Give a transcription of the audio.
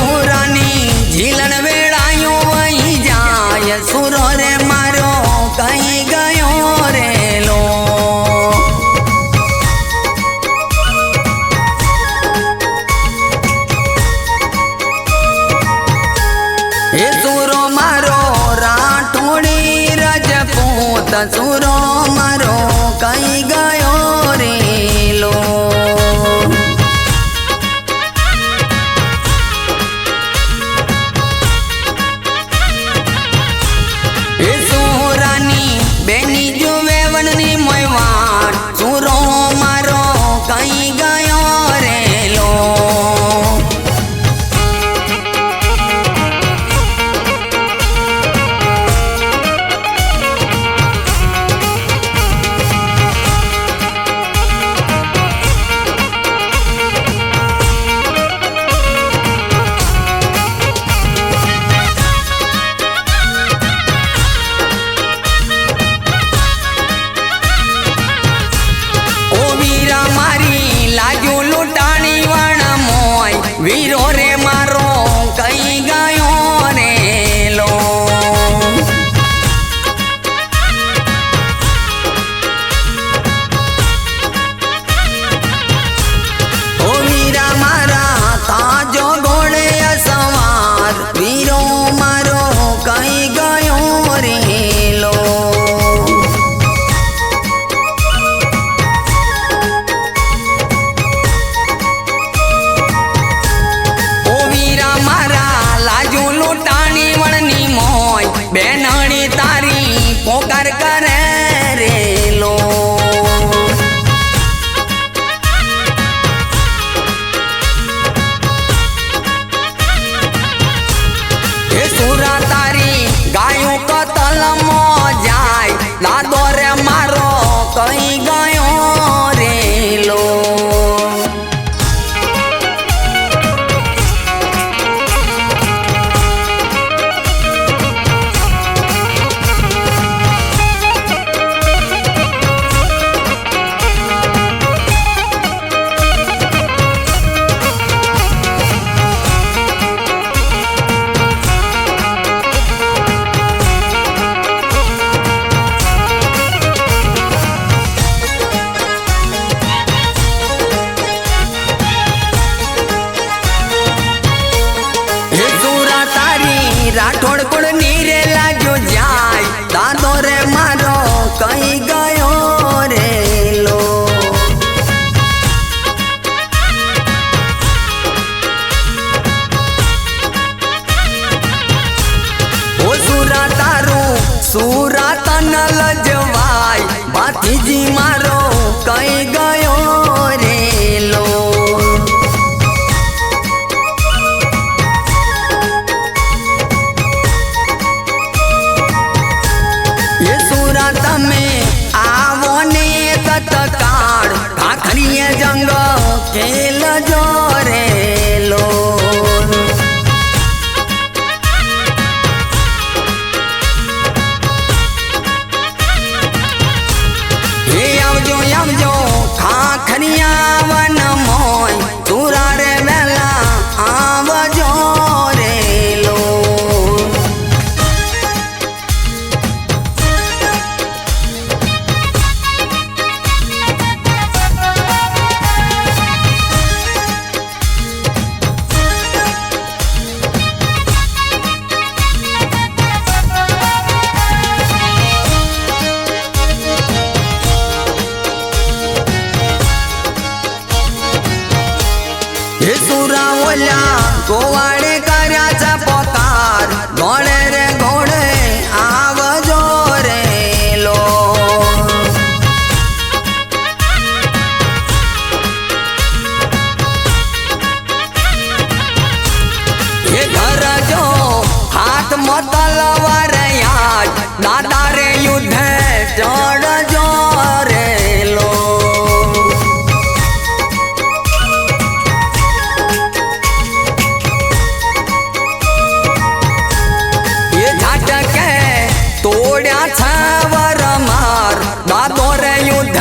सुरानी झीलन वेड़ायो वही जाय सुरो रे मारो कहीं गयो रे लो। ये सुरो मारो राठोड़ी रजपूत सुरो मारो कहीं गयो रे लो। ये सुरानी बेनी जो वेवननी मोयवाट सुरो मारो कहीं गयो रे लो। वीरो रे मारो कहीं गयो रे लो। ओ वीरा मारा ताजो घोड़े सवार वीरो मारो कहीं गयो रे लो। बेनड़ी तारी पोकार करे रे लो। ये सुरा तारी गायों का तलमो जाय लादो रे मारो कहीं गयो रे लो। राठौड़ कुड़ नीरे लाजो जाय दादो रे मारो कहीं गयो रे लो। ओ सुरा तारू सुरा तनल जवाय बातीजी मारो कहीं गयो रे लो। तमे आवो ने तत्काल खाखरिए जंग खेल जो रे लो। ये आवजो खाखरिया वन मोय तुरा रे वेला आवजो रे लो। हे सुरा ओल्या गोवाडे कराचा पोकार घोडे रे घोडे आवजो रे लो। हे घर जो हाथ मतलवार याद दादा रे युद्ध चढ़ जो रे लो। तोड्या छावर मार दादो रे युद्ध